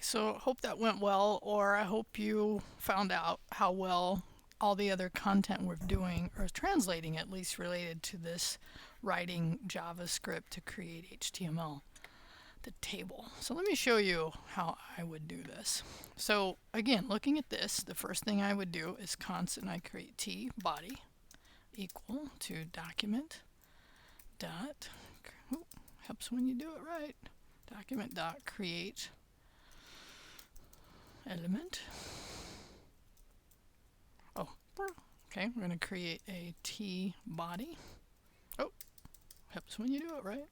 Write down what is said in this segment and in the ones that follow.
So hope that went well, or I hope you found out how well all the other content we're doing, or translating at least related to this, writing JavaScript to create HTML, the table. So let me show you how I would do this. So again, looking at this, the first thing I would do is constant, I create t body equal to document dot, helps when you do it right, document dot create element. Oh, okay, we're going to create a t body. Oh, helps when you do it right.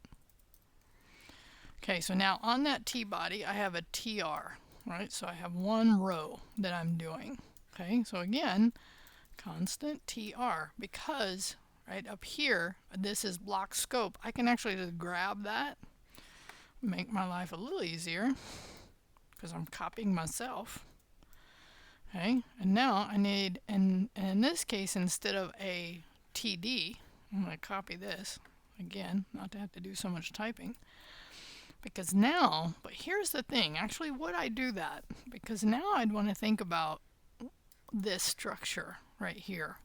Okay, so now on that t body, I have a tr, right? So I have one row that I'm doing. Okay, so again, constant tr, because right up here, this is block scope. I can actually just grab that, make my life a little easier, because I'm copying myself. Okay, and now I need, and in this case, instead of a TD, I'm going to copy this again, not to have to do so much typing. Because now, but here's the thing, actually would I do that? Because now I'd want to think about this structure right here,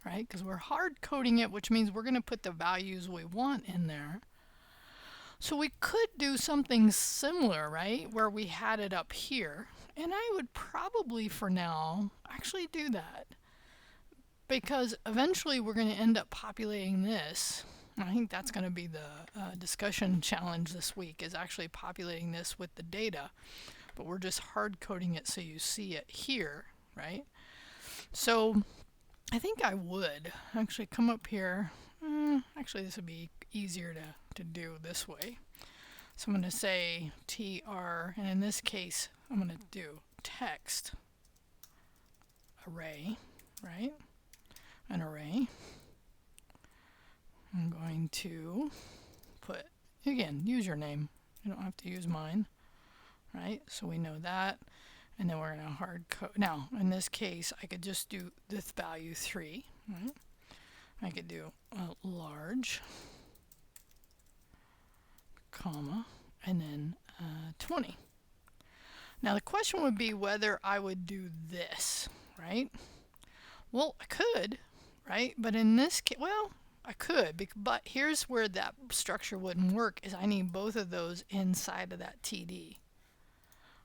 right? Because we're hard coding it, which means we're going to put the values we want in there. So we could do something similar, right, where we had it up here. And I would probably, for now, actually do that. Because eventually we're going to end up populating this. I think that's going to be the discussion challenge this week, is actually populating this with the data. But we're just hard coding it so you see it here, right? So I think I would actually come up here. Actually, this would be easier to do this way. So I'm going to say tr, and in this case, I'm going to do text array, right? An array. I'm going to put, again, username. You don't have to use mine, right? So we know that. And then we're going to hard code. Now, in this case, I could just do this value 3, right? I could do a large, comma, and then 20. Now the question would be whether I would do this, right? Well, I could, right? But in this case, well, I could, but here's where that structure wouldn't work, is I need both of those inside of that TD.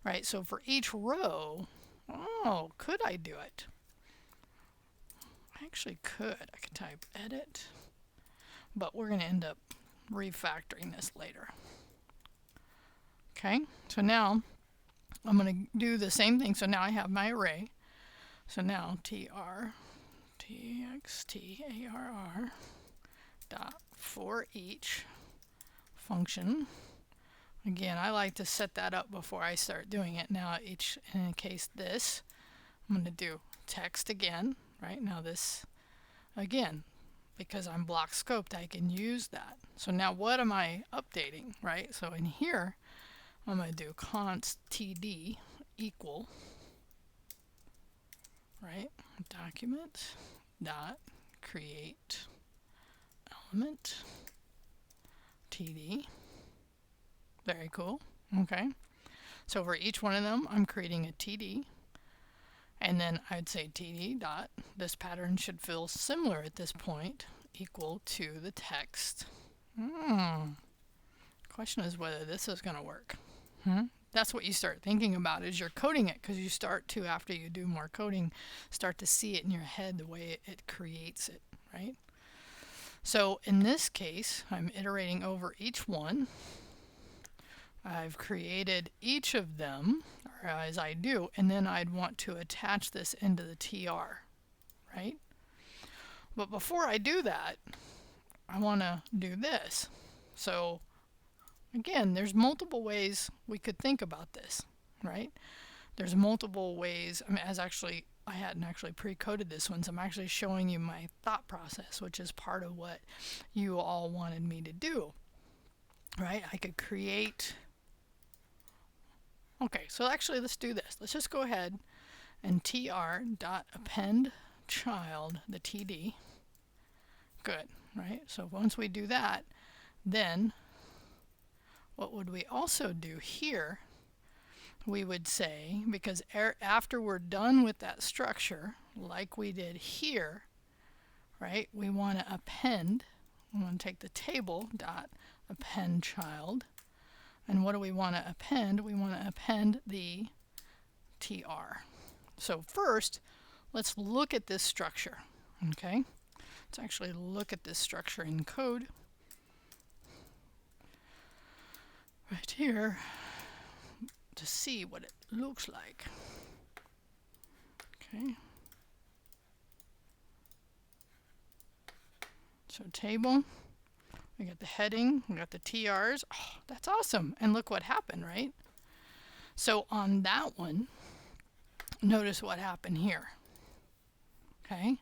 Right, so for each row, oh, could I do it? I actually could. I could type edit, but we're going to end up refactoring this later. Okay, so now I'm going to do the same thing. So now I have my array. So now tr, txtarr dot for each function. Again, I like to set that up before I start doing it. Now in case this, I'm going to do text again, right? Now this, again, because I'm block scoped, I can use that. So now what am I updating, right? So in here, I'm going to do const td equal, right? Document dot create element td. Very cool. Okay. So for each one of them, I'm creating a TD. And then I'd say TD dot, this pattern should feel similar at this point, equal to the text. Question is whether this is going to work. That's what you start thinking about as you're coding it, because you start to, after you do more coding, start to see it in your head the way it creates it, right? So in this case, I'm iterating over each one. I've created each of them, or as I do, and then I'd want to attach this into the tr, right? But before I do that, I want to do this. So again, there's multiple ways we could think about this, right? There's multiple ways. I mean, I hadn't actually pre-coded this one, so I'm actually showing you my thought process, which is part of what you all wanted me to do, right? I could create. Okay, so actually let's do this. Let's just go ahead and tr.append child, the TD. Good, right? So once we do that, then what would we also do here we would say, because after we're done with that structure, like we did here, right, we want to append. We want to take the table dot append child. And what do we want to append? We want to append the TR. So first, let's look at this structure. Okay, let's actually look at this structure in code. Right here, to see what it looks like. Okay. So table, we got the heading, we got the TRs. Oh, that's awesome. And look what happened, right? So on that one, notice what happened here. Okay.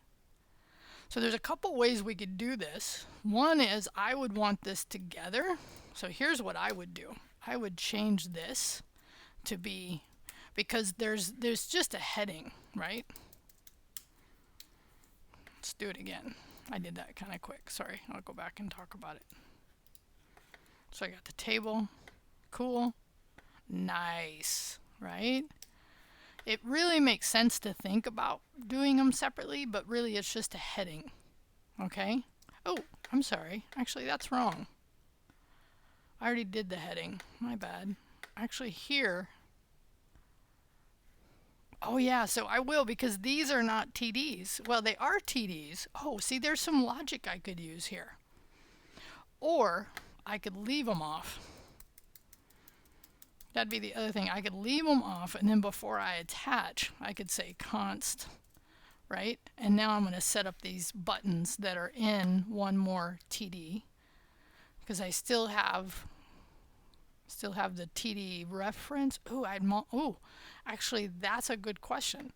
So there's a couple ways we could do this. One is I would want this together. So here's what I would do. I would change this to be, because there's just a heading, right? Let's do it again. I did that kind of quick. Sorry, I'll go back and talk about it. So I got the table. Cool. Nice, right? It really makes sense to think about doing them separately, but really it's just a heading. Okay? Oh, I'm sorry. Actually, that's wrong. I already did the heading. My bad. Actually, here. Oh yeah, so I will, because these are not TDs. Well, they are TDs. Oh, see, there's some logic I could use here. Or I could leave them off. That'd be the other thing. I could leave them off, and then before I attach, I could say const, right? And now I'm going to set up these buttons that are in one more TD, because I still have the TD reference. Oh, actually, that's a good question,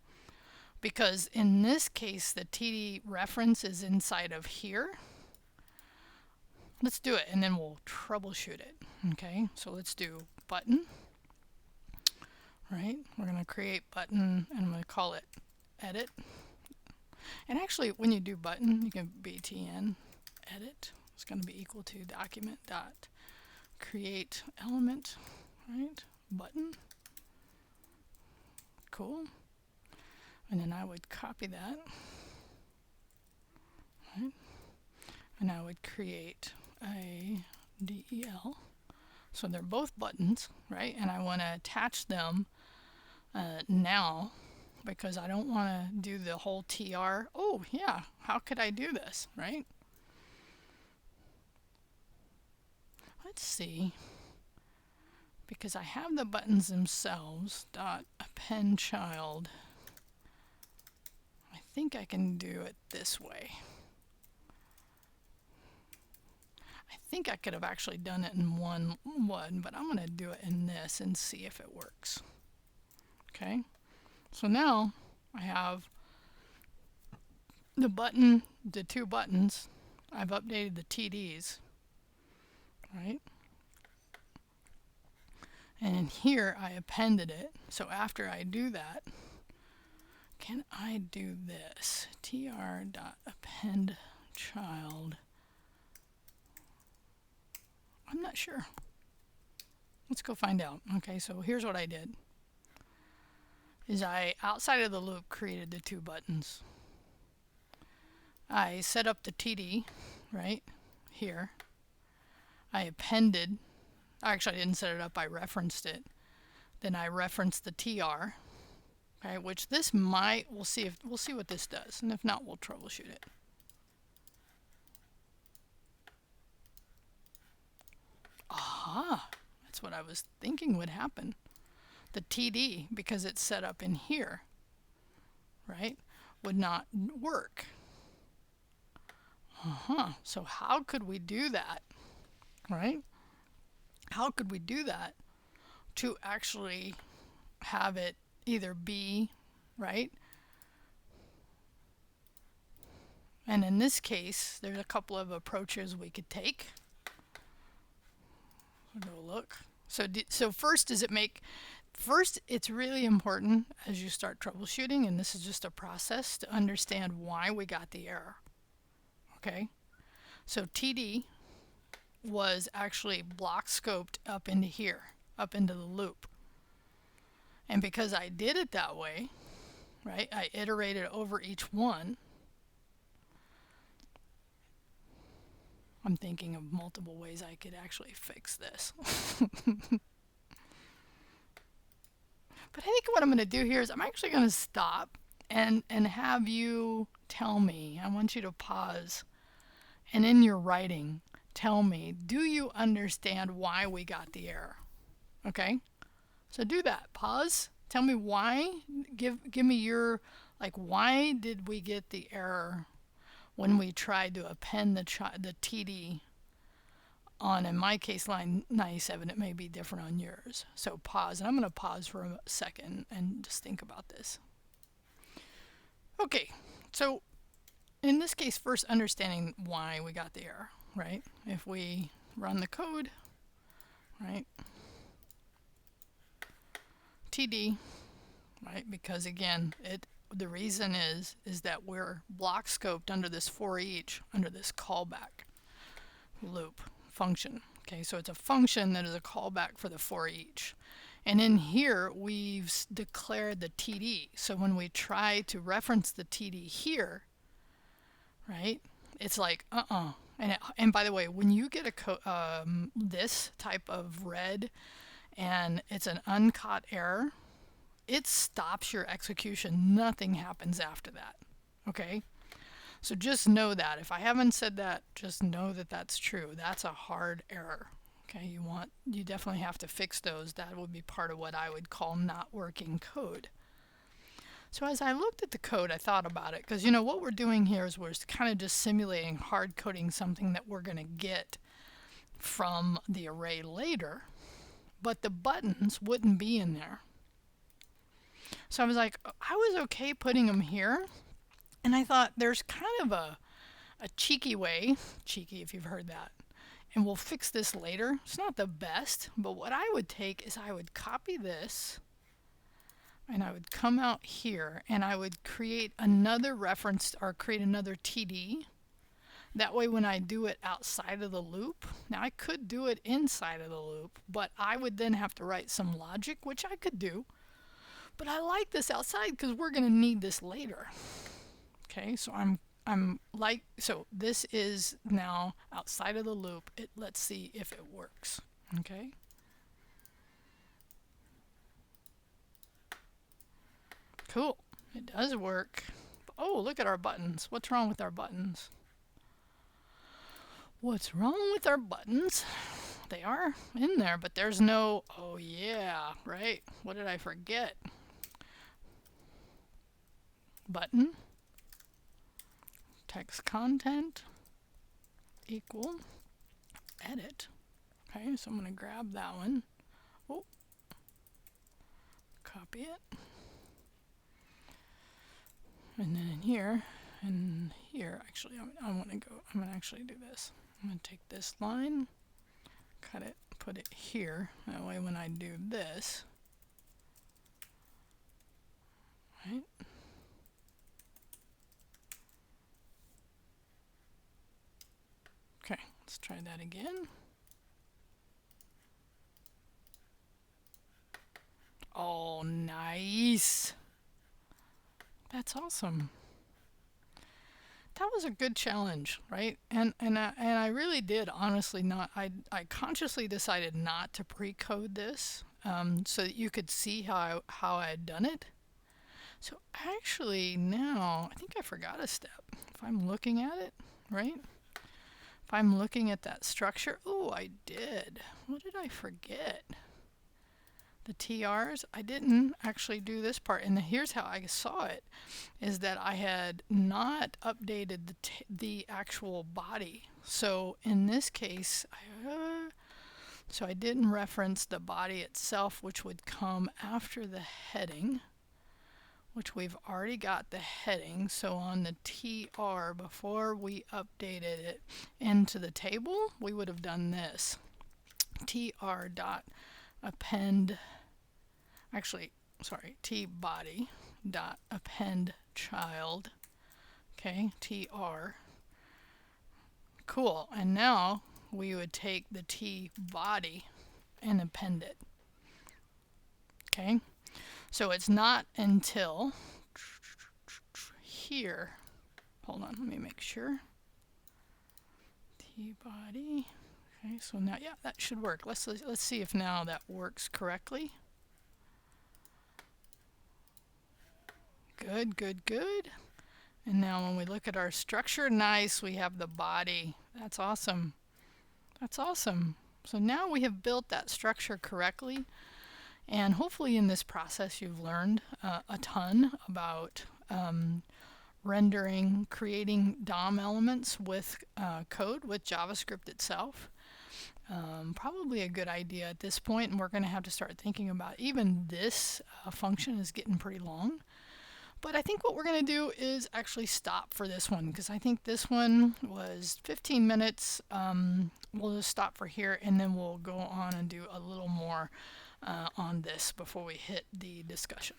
because in this case, the TD reference is inside of here. Let's do it, and then we'll troubleshoot it. Okay, so let's do button. Right, we're going to create button, and I'm going to call it edit. And actually, when you do button, you can btn edit. It's going to be equal to document dot create element, right? Button. Cool. And then I would copy that, right? And I would create a del. So they're both buttons, right? And I want to attach them now, because I don't want to do the whole TR. Oh yeah, how could I do this, right? Let's see, because I have the buttons themselves, dot append child. I think I can do it this way. I think I could have actually done it in one, but I'm going to do it in this and see if it works. Okay, so now I have the button, the two buttons. I've updated the TDs, right? And in here I appended it. So after I do that, can I do this? tr.append child. I'm not sure. Let's go find out. Okay, so here's what I did. Is I, outside of the loop, created the two buttons. I set up the TD, right, here. I appended, actually I didn't set it up, I referenced it. Then I referenced the TR, okay, which this might, we'll see what this does, and if not, we'll troubleshoot it. Aha, that's what I was thinking would happen. The TD, because it's set up in here, right, would not work. So how could we do that, right? How could we do that to actually have it either be, right? And in this case, there's a couple of approaches we could take. We'll go look. So first, does it make... First, it's really important as you start troubleshooting, and this is just a process, to understand why we got the error. Okay? So TD was actually block scoped up into here, up into the loop. And because I did it that way, right, I iterated over each one. I'm thinking of multiple ways I could actually fix this. But I think what I'm going to do here is I'm actually going to stop and have you tell me. I want you to pause and in your writing tell me, do you understand why we got the error? Okay? So do that. Pause. Tell me why. Give me your, like, why did we get the error when we tried to append the TD on, in my case, line 97. It may be different on yours. So pause, and I'm going to pause for a second and just think about this. Okay, so in this case, first understanding why we got the error, right? If we run the code, right, TD, right, because again, the reason is that we're block scoped under this for each, under this callback loop function. Okay, so it's a function that is a callback for the for each. And in here, we've declared the TD. So when we try to reference the TD here, right, it's like, And by the way, when you get this type of red and it's an uncaught error, it stops your execution. Nothing happens after that. Okay? So just know that. If I haven't said that, just know that that's true. That's a hard error. Okay, you definitely have to fix those. That would be part of what I would call not working code. So as I looked at the code, I thought about it, because what we're doing here is we're kind of just simulating hard coding something that we're going to get from the array later, but the buttons wouldn't be in there. So I was like, I was okay putting them here. And I thought there's kind of a cheeky way, cheeky if you've heard that, and we'll fix this later. It's not the best, but what I would take is I would copy this, and I would come out here, and I would create another reference, or create another TD. That way when I do it outside of the loop, now I could do it inside of the loop, but I would then have to write some logic, which I could do. But I like this outside because we're going to need this later. Okay, so so this is now outside of the loop. Let's see if it works. Okay. Cool. It does work. Oh, look at our buttons. What's wrong with our buttons? What's wrong with our buttons? They are in there, but there's no, oh yeah, right? What did I forget? Button. Text content equal edit. Okay, so I'm going to grab that one. Oh, copy it. And then in here, actually, I'm going to actually do this. I'm going to take this line, cut it, put it here. That way when I do this, right? Okay, let's try that again. Oh, nice. That's awesome. That was a good challenge, right? And I really did honestly not. I consciously decided not to pre-code this so that you could see how I had done it. So actually now I think I forgot a step. If I'm looking at it, right? If I'm looking at that structure, oh, I did. What did I forget? The TRs, I didn't actually do this part. And here's how I saw it, is that I had not updated the actual body. So in this case, so I didn't reference the body itself, which would come after the heading, which we've already got the heading. So on the TR, before we updated it into the table, we would have done this. TR dot append, actually, sorry, tbody dot append child. Okay, TR. Cool. And now we would take the tbody and append it. Okay. So it's not until here. Hold on, let me make sure. T-body. Okay, so now, yeah, that should work. Let's see if now that works correctly. Good, good, good. And now when we look at our structure, nice, we have the body. That's awesome. That's awesome. So now we have built that structure correctly. And hopefully in this process you've learned a ton about rendering, creating DOM elements with code, with JavaScript itself. Probably a good idea at this point, and we're going to have to start thinking about even this function is getting pretty long. But I think what we're going to do is actually stop for this one, because I think this one was 15 minutes. We'll just stop for here, and then we'll go on and do a little more on this before we hit the discussion.